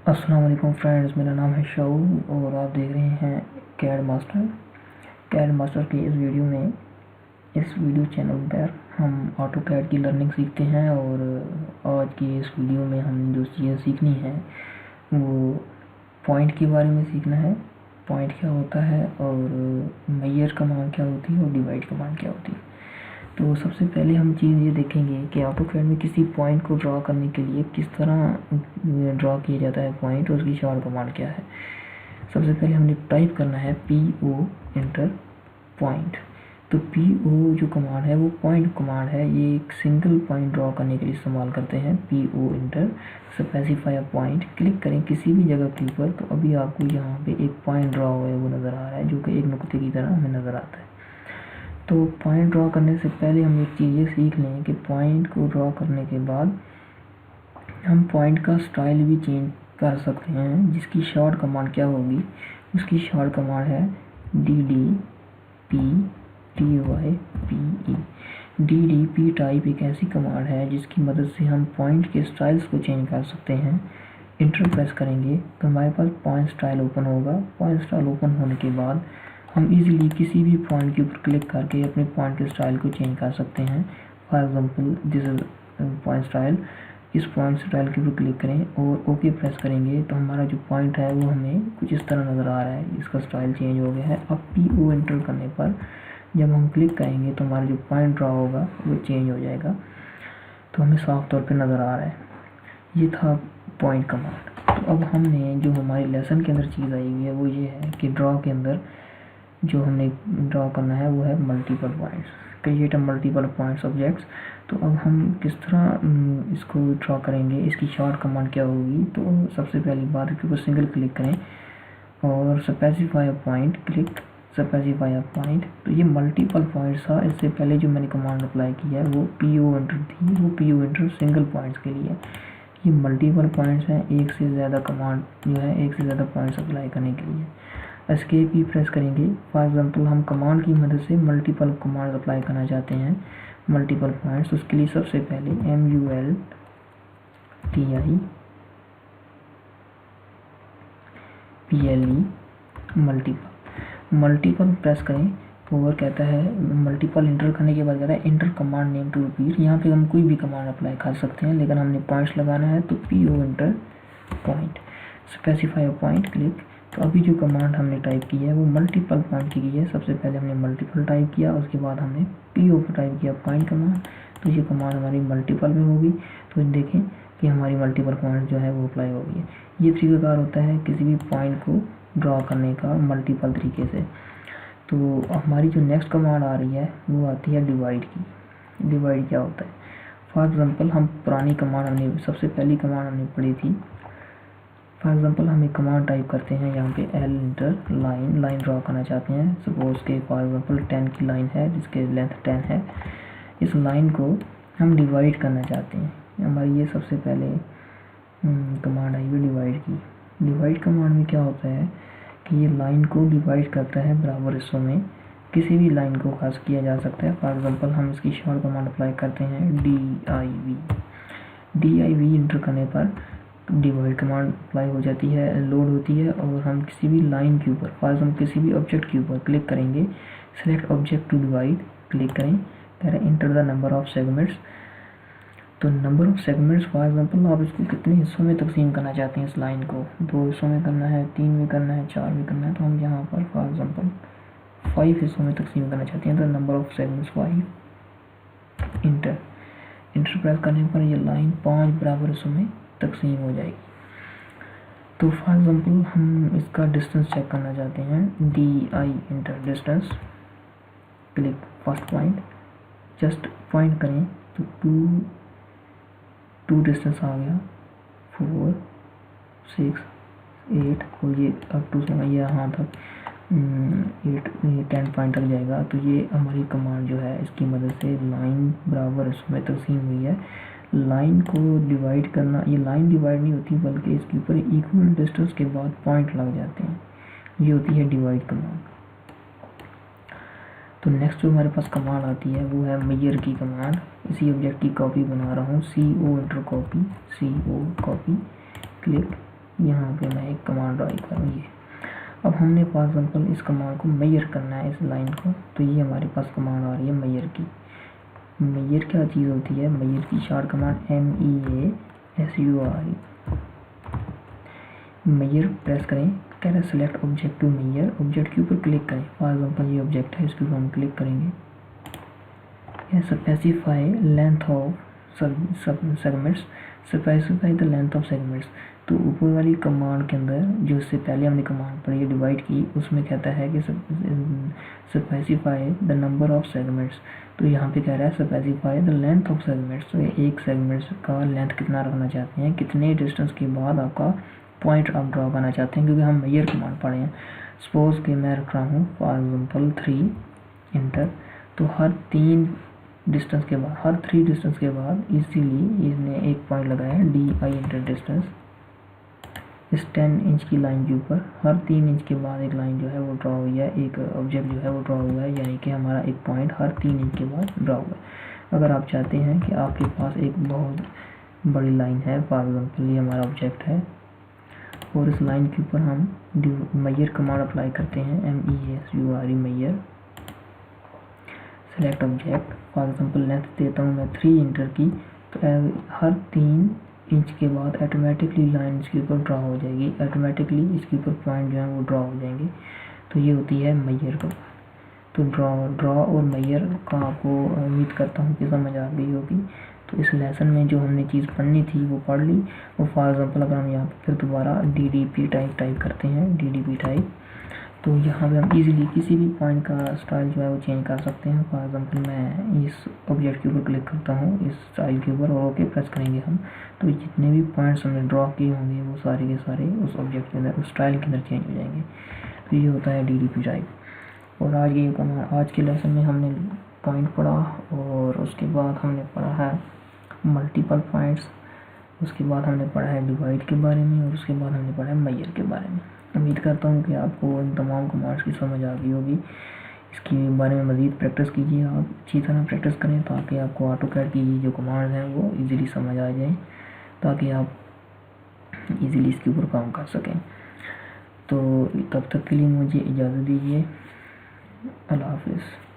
अस्सलाम वालेकुम फ्रेंड्स, मेरा नाम है शाऊल और आप देख रहे हैं कैड मास्टर। कैड मास्टर के इस वीडियो चैनल पर हम ऑटो कैड की लर्निंग सीखते हैं और आज की इस वीडियो में हम जो चीज़ें सीखनी है वो पॉइंट के बारे में सीखना है। पॉइंट क्या होता है और मेजर कमांड क्या होती है और डिवाइड कमांड क्या होती है। तो सबसे पहले हम चीज़ ये देखेंगे कि ऑटोकैड में किसी पॉइंट को ड्रा करने के लिए किस तरह ड्रा किया जाता है पॉइंट और उसकी शॉर्ट कमांड क्या है। सबसे पहले हमने टाइप करना है PO इंटर पॉइंट। तो PO जो कमांड है वो पॉइंट कमांड है, ये एक सिंगल पॉइंट ड्रा करने के लिए इस्तेमाल करते हैं। PO inter specify a point, click करें किसी भी जगह के ऊपर तो अभी आपको यहाँ पे एक पॉइंट ड्रा हुआ है वो नज़र आ रहा है, जो कि एक नुक्ते की तरह हमें नज़र आता है। तो पॉइंट ड्रा करने से पहले हम एक चीज़ ये सीख लें कि पॉइंट को ड्रा करने के बाद हम पॉइंट का स्टाइल भी चेंज कर सकते हैं, जिसकी शॉर्ट कमांड क्या होगी। उसकी शॉर्ट कमांड है DDPTYPE। DDP टाइप एक ऐसी कमांड है जिसकी मदद से हम पॉइंट के स्टाइल्स को चेंज कर सकते हैं। इंटर प्रेस करेंगे तो हमारे पास पॉइंट स्टाइल ओपन होगा। पॉइंट स्टाइल ओपन होने के बाद हम इजीली किसी भी पॉइंट के ऊपर क्लिक करके अपने पॉइंट के स्टाइल को चेंज कर सकते हैं। For example this is point style. इस पॉइंट स्टाइल के ऊपर क्लिक करें और ओके प्रेस करेंगे तो हमारा जो पॉइंट है वो हमें कुछ इस तरह नज़र आ रहा है, इसका स्टाइल चेंज हो गया है। अब PO एंटर करने पर जब हम क्लिक करेंगे तो हमारा जो पॉइंट ड्रा होगा वो चेंज हो जाएगा, तो हमें साफ तौर पर नज़र आ रहा है। ये था पॉइंट कमांड। तो अब हमने जो हमारी लेसन के अंदर चीज़ आई हुई है वो ये है कि ड्रॉ के अंदर जो हमने ड्रॉ करना है वो है multiple points, create a multiple points objects. तो अब हम किस तरह इसको ड्रॉ करेंगे, इसकी शॉर्ट कमांड क्या होगी। तो सबसे पहली बात इसके ऊपर सिंगल क्लिक करें और specify a point, click specify a point. तो ये मल्टीपल पॉइंट्स था। इससे पहले जो मैंने कमांड अप्लाई की है वो PO एंटर थी, वो PO एंटर सिंगल पॉइंट्स के लिए। ये मल्टीपल पॉइंट्स हैं, एक से ज़्यादा कमांड जो है एक से ज़्यादा पॉइंट्स अप्लाई करने के लिए। एस्केप की प्रेस करेंगे। फॉर एग्जांपल हम कमांड की मदद से मल्टीपल कमांड अप्लाई करना चाहते हैं, मल्टीपल पॉइंट्स। उसके लिए सबसे पहले MULTIPLE मल्टीपल प्रेस करें और कहता है मल्टीपल इंटर करने के बाद कहता है enter command name to repeat. यहाँ पे हम कोई भी कमांड अप्लाई कर सकते हैं, लेकिन हमने पॉइंट्स लगाना है तो PO inter point, specify a point, click. तो अभी जो कमांड हमने टाइप की है वो मल्टीपल पॉइंट की है। सबसे पहले हमने मल्टीपल टाइप किया, उसके बाद हमने PO पर टाइप किया पॉइंट कमांड। तो ये कमांड हमारी मल्टीपल में होगी। तो देखें कि हमारी मल्टीपल पॉइंट जो है वो अप्लाई हो गई है। ये तरीकाकार होता है किसी भी पॉइंट को ड्रॉ करने का मल्टीपल तरीके से। तो हमारी जो नेक्स्ट कमांड आ रही है वो आती है डिवाइड की। डिवाइड क्या होता है, फॉर एग्जांपल हम पुरानी कमांड हमने सबसे पहली कमांड हमने पढ़ी थी। फॉर एग्जांपल हम एक कमांड टाइप करते हैं यहाँ पे L इंटर लाइन ड्रॉ करना चाहते हैं। सपोज के फॉर एग्जांपल 10 की लाइन है जिसके लेंथ 10 है। इस लाइन को हम डिवाइड करना चाहते हैं। हमारी ये सबसे पहले कमांड आई हुई डिवाइड की। डिवाइड कमांड में क्या होता है कि ये लाइन को डिवाइड करता है बराबर हिस्सों में। किसी भी लाइन को खास किया जा सकता है। फॉर एग्जांपल हम इसकी शॉर्ट कमांड अप्लाई करते हैं DIV इंटर करने पर डिवाइड कमांड अप्लाई हो जाती है, लोड होती है और हम किसी भी लाइन के ऊपर फॉर एग्जांपल किसी भी ऑब्जेक्ट के ऊपर क्लिक करेंगे। Select object to divide, click करें, कह रहे हैं enter the number of segments. तो number of segments for example आप इसको कितने हिस्सों में तकसीम करना चाहते हैं। इस लाइन को 2 हिस्सों में करना है, 3 में करना है, 4 में करना है। तो हम यहाँ पर फॉर एग्जांपल 5 हिस्सों में तकसीम करना चाहते हैं। तो number of segments 5, enter press करने पर ये लाइन 5 बराबर हिस्सों में तकसीम हो जाएगी। तो फॉर एग्जांपल हम इसका डिस्टेंस चेक करना चाहते हैं। DI inter distance, click first point, just point करें तो 2 डिस्टेंस आ गया, 4 6 8 और ये अप टू ये यहाँ तक 10 पॉइंट तक जाएगा। तो ये हमारी कमांड जो है इसकी मदद से लाइन बराबर इसमें तकसीम हुई है। लाइन को डिवाइड करना, ये लाइन डिवाइड नहीं होती बल्कि इसके ऊपर इक्वल डिस्टेंस के बाद पॉइंट लग जाते हैं, ये होती है डिवाइड कमांड। तो नेक्स्ट जो हमारे पास कमांड आती है वो है मेजर की कमांड। इसी ऑब्जेक्ट की कॉपी बना रहा हूँ, CO inter copy, CO copy, click यहाँ पे मैं एक कमांड ड्राई करूँगी। अब हमने फॉर एग्जाम्पल इस कमांड को मेजर करना है, इस लाइन को, तो ये हमारे पास कमांड आ रही है मेजर की। मेजर क्या चीज़ होती है? मेजर की short command MEASURE। Measure press करें, कह रहे select object to measure, object के ऊपर क्लिक करें। फॉर एग्जाम्पल ये ऑब्जेक्ट है, इसके ऊपर हम क्लिक करेंगे। Specify length of segments, specify the length of segments. तो ऊपर वाली कमांड के अंदर जो इससे पहले हमने कमांड पढ़ी डिवाइड की, उसमें कहता है कि specify the number of segments. तो यहाँ पे कह रहा है specify the length of segments. तो एक सेगमेंट्स का लेंथ कितना रखना चाहते हैं, कितने डिस्टेंस के बाद आपका पॉइंट आप ड्रॉ करना चाहते हैं, क्योंकि हम मेजर कमांड पढ़े हैं। सपोज कि मैं रख रहा हूँ फॉर एग्जाम्पल 3 इंटर। तो हर 3 डिस्टेंस के बाद इजीली इसने एक पॉइंट लगाया है DI इंटर डिस्टेंस। इस 10 इंच की लाइन के ऊपर हर 3 इंच के बाद एक लाइन जो है वो ड्रॉ हुई है, एक ऑब्जेक्ट जो है वो ड्रॉ हुआ है, यानी कि हमारा एक पॉइंट हर 3 इंच के बाद ड्रॉ हुआ है। अगर आप चाहते हैं कि आपके पास एक बहुत बड़ी लाइन है, फॉर एग्जाम्पल ये हमारा ऑब्जेक्ट है, और इस लाइन के ऊपर हम मेजर कमांड अप्लाई करते हैं, MEASURE measure, select object. For example length देता हूँ मैं 3 इंटर की। तो हर 3 इंच के बाद ऑटोमेटिकली लाइन इसके ऊपर ड्रॉ हो जाएगी, ऑटोमेटिकली इसके ऊपर पॉइंट जो है वो ड्रॉ हो जाएंगे। तो ये होती है मेजर का। तो ड्रॉ और मेजर का आपको उम्मीद करता हूँ कि समझ आ गई होगी। तो इस लेसन में जो हमने चीज़ पढ़नी थी वो पढ़ ली। और फॉर एग्जाम्पल अगर हम यहाँ पर फिर दोबारा DDP टाइप करते हैं, DDP टाइप, तो यहाँ पे हम इजीली किसी भी पॉइंट का स्टाइल जो है वो चेंज कर सकते हैं। फॉर एग्जांपल मैं इस ऑब्जेक्ट के ऊपर क्लिक करता हूँ, इस स्टाइल के ऊपर, और ओके प्रेस करेंगे हम, तो जितने भी पॉइंट्स हमने ड्रॉ किए होंगे वो सारे के सारे उस ऑब्जेक्ट के अंदर, उस स्टाइल के अंदर चेंज हो जाएंगे। तो ये होता है DDP टाइप। और आज के लेसन में हमने पॉइंट पढ़ा, और उसके बाद हमने पढ़ा है मल्टीपल पॉइंट्स, उसके बाद हमने पढ़ा है डिवाइड के बारे में, और उसके बाद हमने पढ़ा है मेजर के बारे में। उम्मीद करता हूँ कि आपको इन तमाम कमांड्स की समझ आ गई होगी। इसके बारे में मज़ीद प्रैक्टिस कीजिए, आप अच्छी तरह प्रैक्टिस करें, ताकि आपको ऑटोकैड की जो कमांड्स हैं वो इजीली समझ आ जाएं, ताकि आप इजीली इसके ऊपर काम कर सकें। तो तब तक के लिए मुझे इजाज़त दीजिए। अल्लाह हाफ़िज़।